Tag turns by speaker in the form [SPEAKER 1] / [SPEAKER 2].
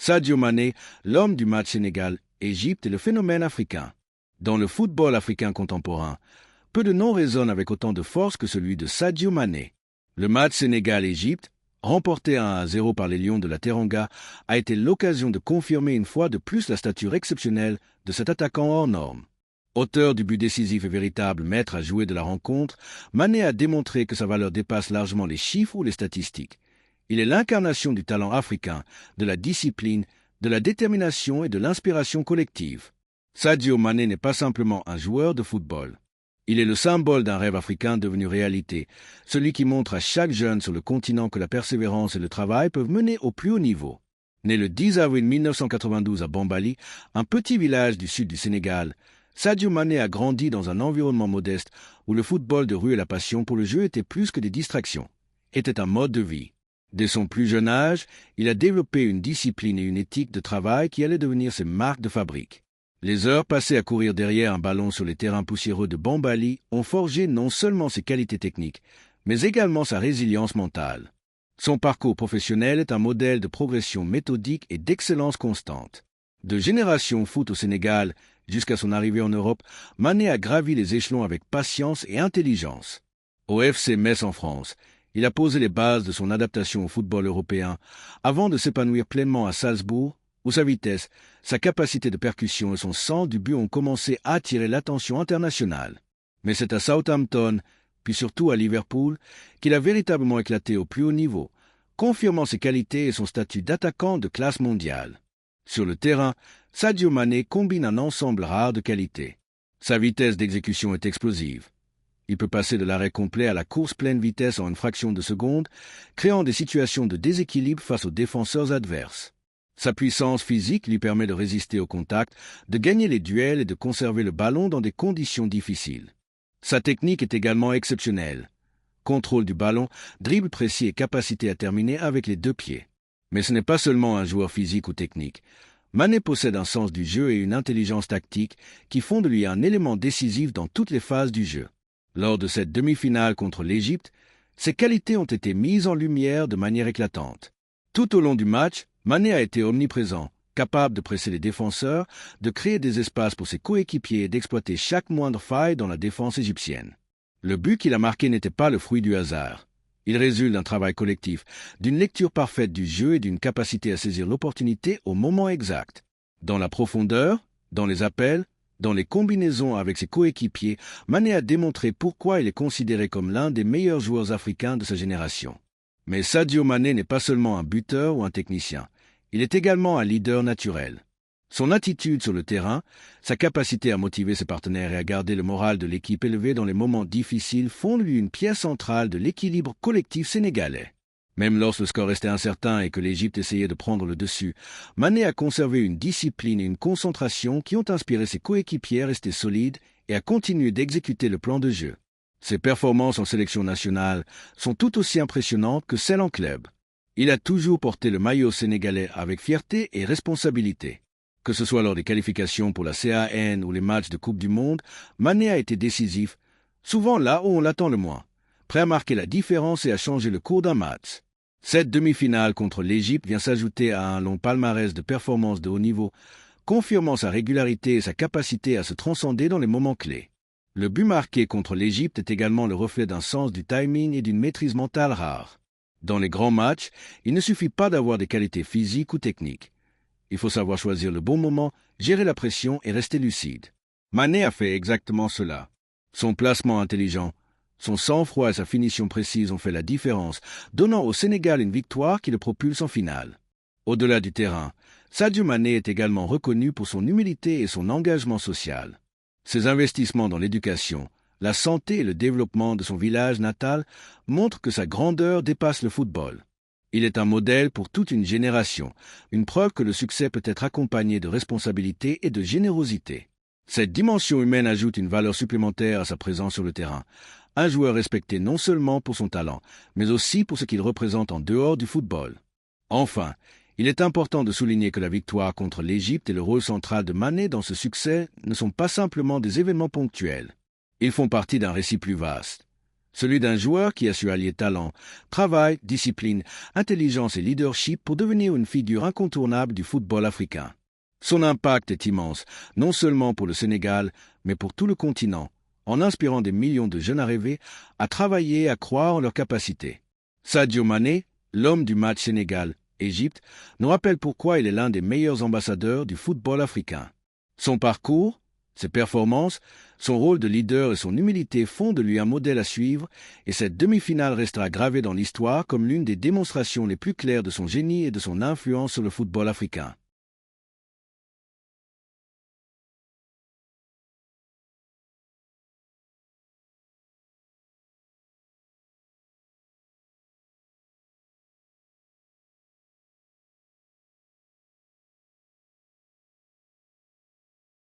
[SPEAKER 1] Sadio Mané, l'homme du match Sénégal-Égypte, est le phénomène africain. Dans le football africain contemporain, peu de noms résonnent avec autant de force que celui de Sadio Mané. Le match Sénégal-Égypte, remporté 1-0 par les Lions de la Teranga, a été l'occasion de confirmer une fois de plus la stature exceptionnelle de cet attaquant hors norme. Auteur du but décisif et véritable maître à jouer de la rencontre, Mané a démontré que sa valeur dépasse largement les chiffres ou les statistiques. Il est l'incarnation du talent africain, de la discipline, de la détermination et de l'inspiration collective. Sadio Mané n'est pas simplement un joueur de football. Il est le symbole d'un rêve africain devenu réalité, celui qui montre à chaque jeune sur le continent que la persévérance et le travail peuvent mener au plus haut niveau. Né le 10 avril 1992 à Bambali, un petit village du sud du Sénégal, Sadio Mané a grandi dans un environnement modeste où le football de rue et la passion pour le jeu étaient plus que des distractions, était un mode de vie. Dès son plus jeune âge, il a développé une discipline et une éthique de travail qui allaient devenir ses marques de fabrique. Les heures passées à courir derrière un ballon sur les terrains poussiéreux de Bambali ont forgé non seulement ses qualités techniques, mais également sa résilience mentale. Son parcours professionnel est un modèle de progression méthodique et d'excellence constante. De génération foot au Sénégal jusqu'à son arrivée en Europe, Mané a gravi les échelons avec patience et intelligence. Au FC Metz en France, il a posé les bases de son adaptation au football européen avant de s'épanouir pleinement à Salzbourg, où sa vitesse, sa capacité de percussion et son sens du but ont commencé à attirer l'attention internationale. Mais c'est à Southampton, puis surtout à Liverpool, qu'il a véritablement éclaté au plus haut niveau, confirmant ses qualités et son statut d'attaquant de classe mondiale. Sur le terrain, Sadio Mané combine un ensemble rare de qualités. Sa vitesse d'exécution est explosive. Il peut passer de l'arrêt complet à la course pleine vitesse en une fraction de seconde, créant des situations de déséquilibre face aux défenseurs adverses. Sa puissance physique lui permet de résister au contact, de gagner les duels et de conserver le ballon dans des conditions difficiles. Sa technique est également exceptionnelle. Contrôle du ballon, dribble précis et capacité à terminer avec les deux pieds. Mais ce n'est pas seulement un joueur physique ou technique. Mané possède un sens du jeu et une intelligence tactique qui font de lui un élément décisif dans toutes les phases du jeu. Lors de cette demi-finale contre l'Égypte, ses qualités ont été mises en lumière de manière éclatante. Tout au long du match, Mané a été omniprésent, capable de presser les défenseurs, de créer des espaces pour ses coéquipiers et d'exploiter chaque moindre faille dans la défense égyptienne. Le but qu'il a marqué n'était pas le fruit du hasard. Il résulte d'un travail collectif, d'une lecture parfaite du jeu et d'une capacité à saisir l'opportunité au moment exact. Dans la profondeur, dans les appels, dans les combinaisons avec ses coéquipiers, Mané a démontré pourquoi il est considéré comme l'un des meilleurs joueurs africains de sa génération. Mais Sadio Mané n'est pas seulement un buteur ou un technicien, il est également un leader naturel. Son attitude sur le terrain, sa capacité à motiver ses partenaires et à garder le moral de l'équipe élevé dans les moments difficiles font de lui une pièce centrale de l'équilibre collectif sénégalais. Même lorsque le score restait incertain et que l'Égypte essayait de prendre le dessus, Mané a conservé une discipline et une concentration qui ont inspiré ses coéquipiers à rester solides et à continuer d'exécuter le plan de jeu. Ses performances en sélection nationale sont tout aussi impressionnantes que celles en club. Il a toujours porté le maillot sénégalais avec fierté et responsabilité. Que ce soit lors des qualifications pour la CAN ou les matchs de Coupe du Monde, Mané a été décisif, souvent là où on l'attend le moins, prêt à marquer la différence et à changer le cours d'un match. Cette demi-finale contre l'Égypte vient s'ajouter à un long palmarès de performances de haut niveau, confirmant sa régularité et sa capacité à se transcender dans les moments clés. Le but marqué contre l'Égypte est également le reflet d'un sens du timing et d'une maîtrise mentale rare. Dans les grands matchs, il ne suffit pas d'avoir des qualités physiques ou techniques. Il faut savoir choisir le bon moment, gérer la pression et rester lucide. Mané a fait exactement cela. Son placement intelligent, son sang-froid et sa finition précise ont fait la différence, donnant au Sénégal une victoire qui le propulse en finale. Au-delà du terrain, Sadio Mané est également reconnu pour son humilité et son engagement social. Ses investissements dans l'éducation, la santé et le développement de son village natal montrent que sa grandeur dépasse le football. Il est un modèle pour toute une génération, une preuve que le succès peut être accompagné de responsabilité et de générosité. Cette dimension humaine ajoute une valeur supplémentaire à sa présence sur le terrain. Un joueur respecté non seulement pour son talent, mais aussi pour ce qu'il représente en dehors du football. Enfin, il est important de souligner que la victoire contre l'Égypte et le rôle central de Mané dans ce succès ne sont pas simplement des événements ponctuels. Ils font partie d'un récit plus vaste. celui d'un joueur qui a su allier talent, travail, discipline, intelligence et leadership pour devenir une figure incontournable du football africain. Son impact est immense, non seulement pour le Sénégal, mais pour tout le continent, en inspirant des millions de jeunes à rêver, à travailler et à croire en leurs capacités. Sadio Mané, l'homme du match Sénégal-Égypte, nous rappelle pourquoi il est l'un des meilleurs ambassadeurs du football africain. Son parcours, ses performances, son rôle de leader et son humilité font de lui un modèle à suivre, et cette demi-finale restera gravée dans l'histoire comme l'une des démonstrations les plus claires de son génie et de son influence sur le football africain.